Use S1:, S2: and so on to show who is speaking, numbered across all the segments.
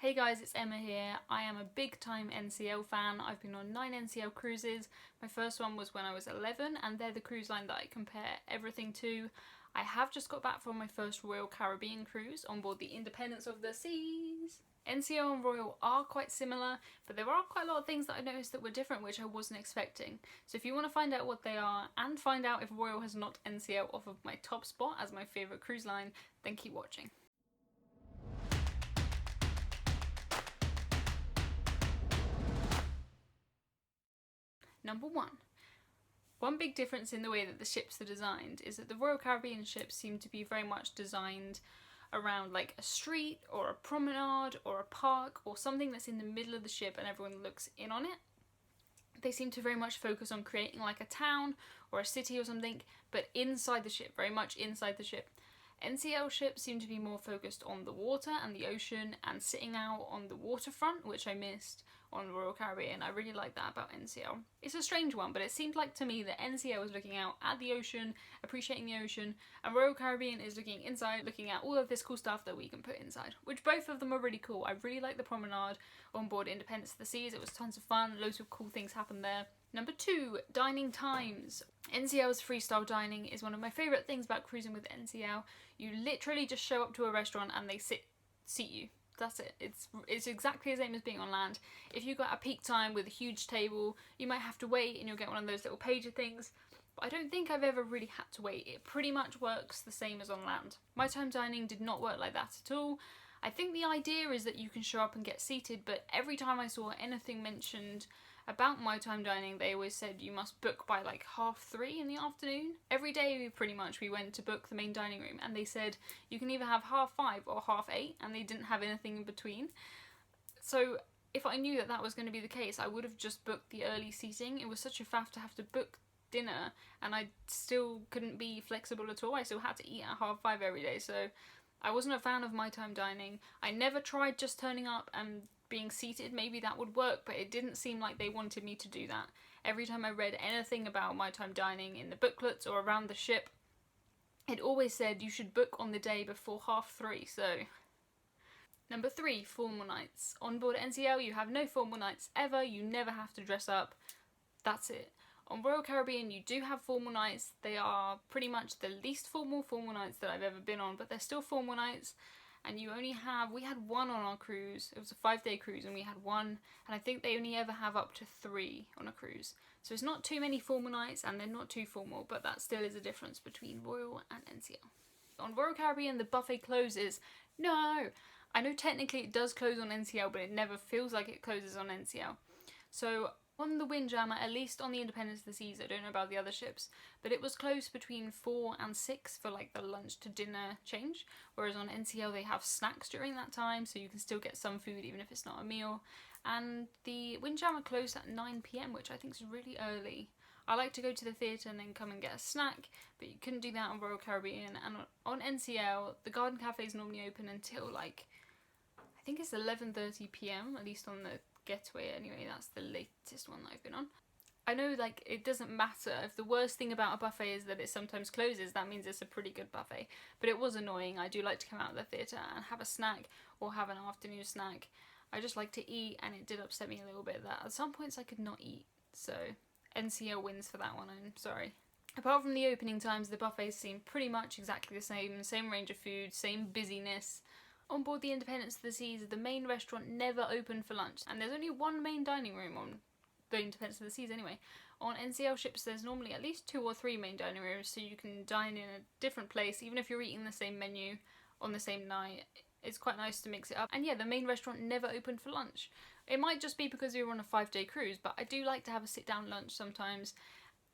S1: Hey guys, it's Emma here. I am a big time NCL fan. I've been on 9 NCL cruises. My first one was when I was 11 and they're the cruise line that I compare everything to. I have just got back from my first Royal Caribbean cruise on board the Independence of the Seas. NCL and Royal are quite similar, but there are quite a lot of things that I noticed that were different which I wasn't expecting. So if you want to find out what they are and find out if Royal has knocked NCL off of my top spot as my favourite cruise line, then keep watching. Number 1. One big difference in the way that the ships are designed is that the Royal Caribbean ships seem to be very much designed around like a street or a promenade or a park or something that's in the middle of the ship and everyone looks in on it. They seem to very much focus on creating like a town or a city or something, but inside the ship, very much inside the ship. NCL ships seem to be more focused on the water and the ocean and sitting out on the waterfront, which I missed on the Royal Caribbean. I really like that about NCL. It's a strange one, but it seemed like to me that NCL was looking out at the ocean, appreciating the ocean, and Royal Caribbean is looking inside, looking at all of this cool stuff that we can put inside, which both of them are really cool. I really like the promenade on board Independence of the Seas. It was tons of fun, loads of cool things happened there. Number 2, dining times. NCL's freestyle dining is one of my favourite things about cruising with NCL. You literally just show up to a restaurant and they seat you. That's it. It's exactly the same as being on land. If you've got a peak time with a huge table, you might have to wait and you'll get one of those little pager things. But I don't think I've ever really had to wait. It pretty much works the same as on land. My time dining did not work like that at all. I think the idea is that you can show up and get seated, but every time I saw anything mentioned about my time dining, they always said you must book by like 3:30 in the afternoon. Every day pretty much we went to book the main dining room and they said you can either have 5:30 or 8:30 and they didn't have anything in between. So if I knew that that was going to be the case, I would have just booked the early seating. It was such a faff to have to book dinner and I still couldn't be flexible at all. I still had to eat at 5:30 every day, so I wasn't a fan of my time dining. I never tried just turning up and being seated. Maybe that would work, but it didn't seem like they wanted me to do that. Every time I read anything about my time dining in the booklets or around the ship, it always said you should book on the day before 3:30, so. Number 3, formal nights. On board NCL you have no formal nights ever, you never have to dress up. That's it. On Royal Caribbean you do have formal nights. They are pretty much the least formal nights that I've ever been on, but they're still formal nights. And you only have, we had 1 on our cruise. It was a 5-day cruise and we had 1, and I think they only ever have up to 3 on a cruise. So it's not too many formal nights and they're not too formal, but that still is a difference between Royal and NCL. On Royal Caribbean the buffet closes. No! I know technically it does close on NCL, but it never feels like it closes on NCL. So on the Windjammer, at least on the Independence of the Seas, I don't know about the other ships, but it was closed between 4 and 6 for like the lunch to dinner change, whereas on NCL they have snacks during that time, so you can still get some food even if it's not a meal. And the Windjammer closed at 9 PM, which I think is really early. I like to go to the theatre and then come and get a snack, but you couldn't do that on Royal Caribbean. And on NCL, the garden cafe is normally open until like, I think it's 11:30 PM, at least on the Getaway anyway. That's the latest one that I've been on. I know like it doesn't matter if the worst thing about a buffet is that it sometimes closes, that means it's a pretty good buffet, but it was annoying. I do like to come out of the theatre and have a snack or have an afternoon snack. I just like to eat, and it did upset me a little bit that at some points I could not eat, so NCL wins for that one, I'm sorry. Apart from the opening times, the buffets seem pretty much exactly the same range of food, same busyness. On board the Independence of the Seas, the main restaurant never opened for lunch, and there's only 1 main dining room on the Independence of the Seas anyway. On NCL ships there's normally at least 2 or 3 main dining rooms, so you can dine in a different place, even if you're eating the same menu on the same night. It's quite nice to mix it up. And yeah, the main restaurant never opened for lunch. It might just be because we were on a 5-day cruise, but I do like to have a sit-down lunch sometimes.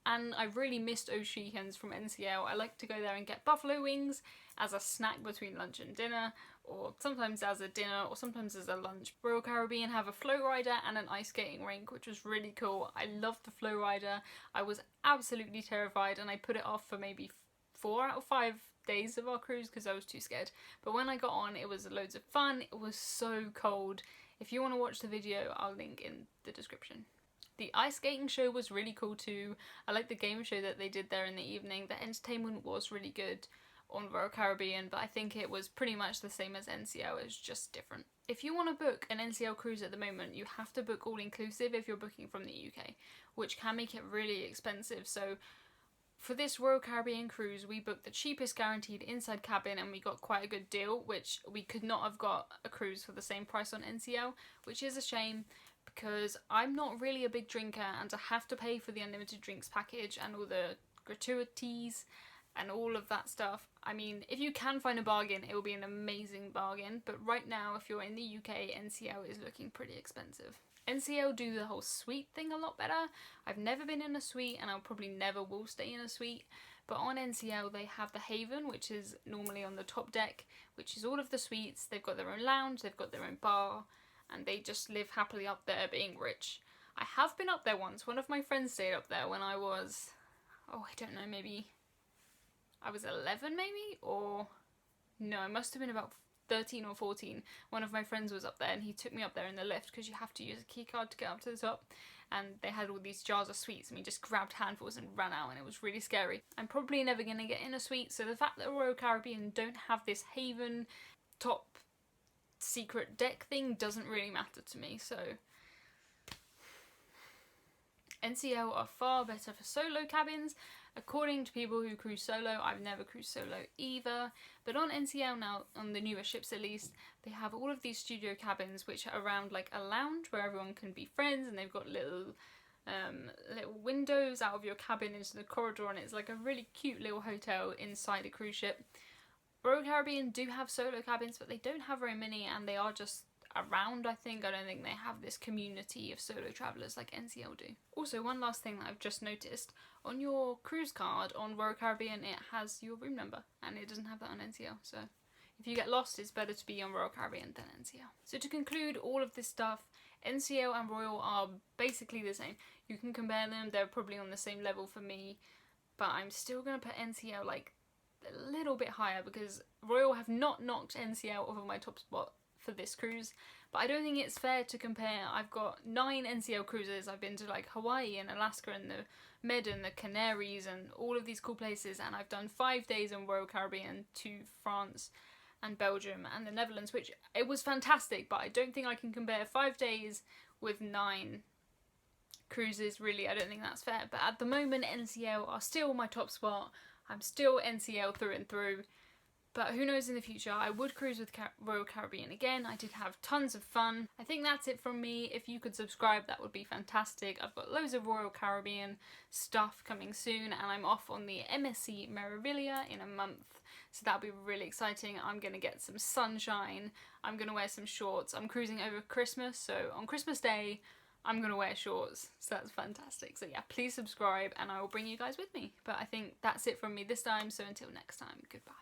S1: And I really missed O'Sheehan's from NCL. I like to go there and get buffalo wings as a snack between lunch and dinner, or sometimes as a dinner, or sometimes as a lunch. Royal Caribbean have a flow rider and an ice skating rink, which was really cool. I loved the flow rider. I was absolutely terrified and I put it off for maybe 4 out of 5 days of our cruise because I was too scared. But when I got on, it was loads of fun. It was so cold. If you want to watch the video, I'll link in the description. The ice skating show was really cool too. I liked the game show that they did there in the evening. The entertainment was really good on Royal Caribbean, but I think it was pretty much the same as NCL, it was just different. If you want to book an NCL cruise at the moment, you have to book all inclusive if you're booking from the UK, which can make it really expensive. So for this Royal Caribbean cruise, we booked the cheapest guaranteed inside cabin, and we got quite a good deal, which we could not have got a cruise for the same price on NCL, which is a shame because I'm not really a big drinker, and to have to pay for the unlimited drinks package and all the gratuities and all of that stuff. I mean, if you can find a bargain, it will be an amazing bargain, but right now, if you're in the UK, NCL is looking pretty expensive. NCL do the whole suite thing a lot better. I've never been in a suite, and I'll probably never will stay in a suite, but on NCL they have the Haven, which is normally on the top deck, which is all of the suites. They've got their own lounge, they've got their own bar, and they just live happily up there being rich. I have been up there once. One of my friends stayed up there when I was, I don't know, maybe I was 11 maybe, or no, I must have been about 13 or 14. One of my friends was up there and he took me up there in the lift because you have to use a key card to get up to the top, and they had all these jars of sweets and we just grabbed handfuls and ran out, and it was really scary. I'm probably never going to get in a suite, so the fact that Royal Caribbean don't have this Haven top secret deck thing doesn't really matter to me. So NCL are far better for solo cabins. According to people who cruise solo, I've never cruised solo either, but on NCL now, on the newer ships at least, they have all of these studio cabins which are around like a lounge where everyone can be friends, and they've got little windows out of your cabin into the corridor, and it's like a really cute little hotel inside a cruise ship. Royal Caribbean do have solo cabins, but they don't have very many, and they are just around, I think. I don't think they have this community of solo travellers like NCL do. Also, one last thing that I've just noticed, on your cruise card on Royal Caribbean it has your room number, and it doesn't have that on NCL, so if you get lost it's better to be on Royal Caribbean than NCL. So to conclude all of this stuff, NCL and Royal are basically the same. You can compare them, they're probably on the same level for me, but I'm still going to put NCL like a little bit higher because Royal have not knocked NCL off of my top spot for this cruise, but I don't think it's fair to compare. I've got 9 NCL cruises. I've been to like Hawaii and Alaska and the Med and the Canaries and all of these cool places, and I've done 5 days on Royal Caribbean to France and Belgium and the Netherlands, which it was fantastic, but I don't think I can compare 5 days with 9 cruises, really. I don't think that's fair, but at the moment NCL are still my top spot. I'm still NCL through and through. But who knows in the future, I would cruise with Royal Caribbean again. I did have tons of fun. I think that's it from me. If you could subscribe, that would be fantastic. I've got loads of Royal Caribbean stuff coming soon, and I'm off on the MSC Meraviglia in a month. So that'll be really exciting. I'm going to get some sunshine. I'm going to wear some shorts. I'm cruising over Christmas, so on Christmas Day, I'm going to wear shorts, so that's fantastic. So yeah, please subscribe and I will bring you guys with me. But I think that's it from me this time, so until next time, goodbye.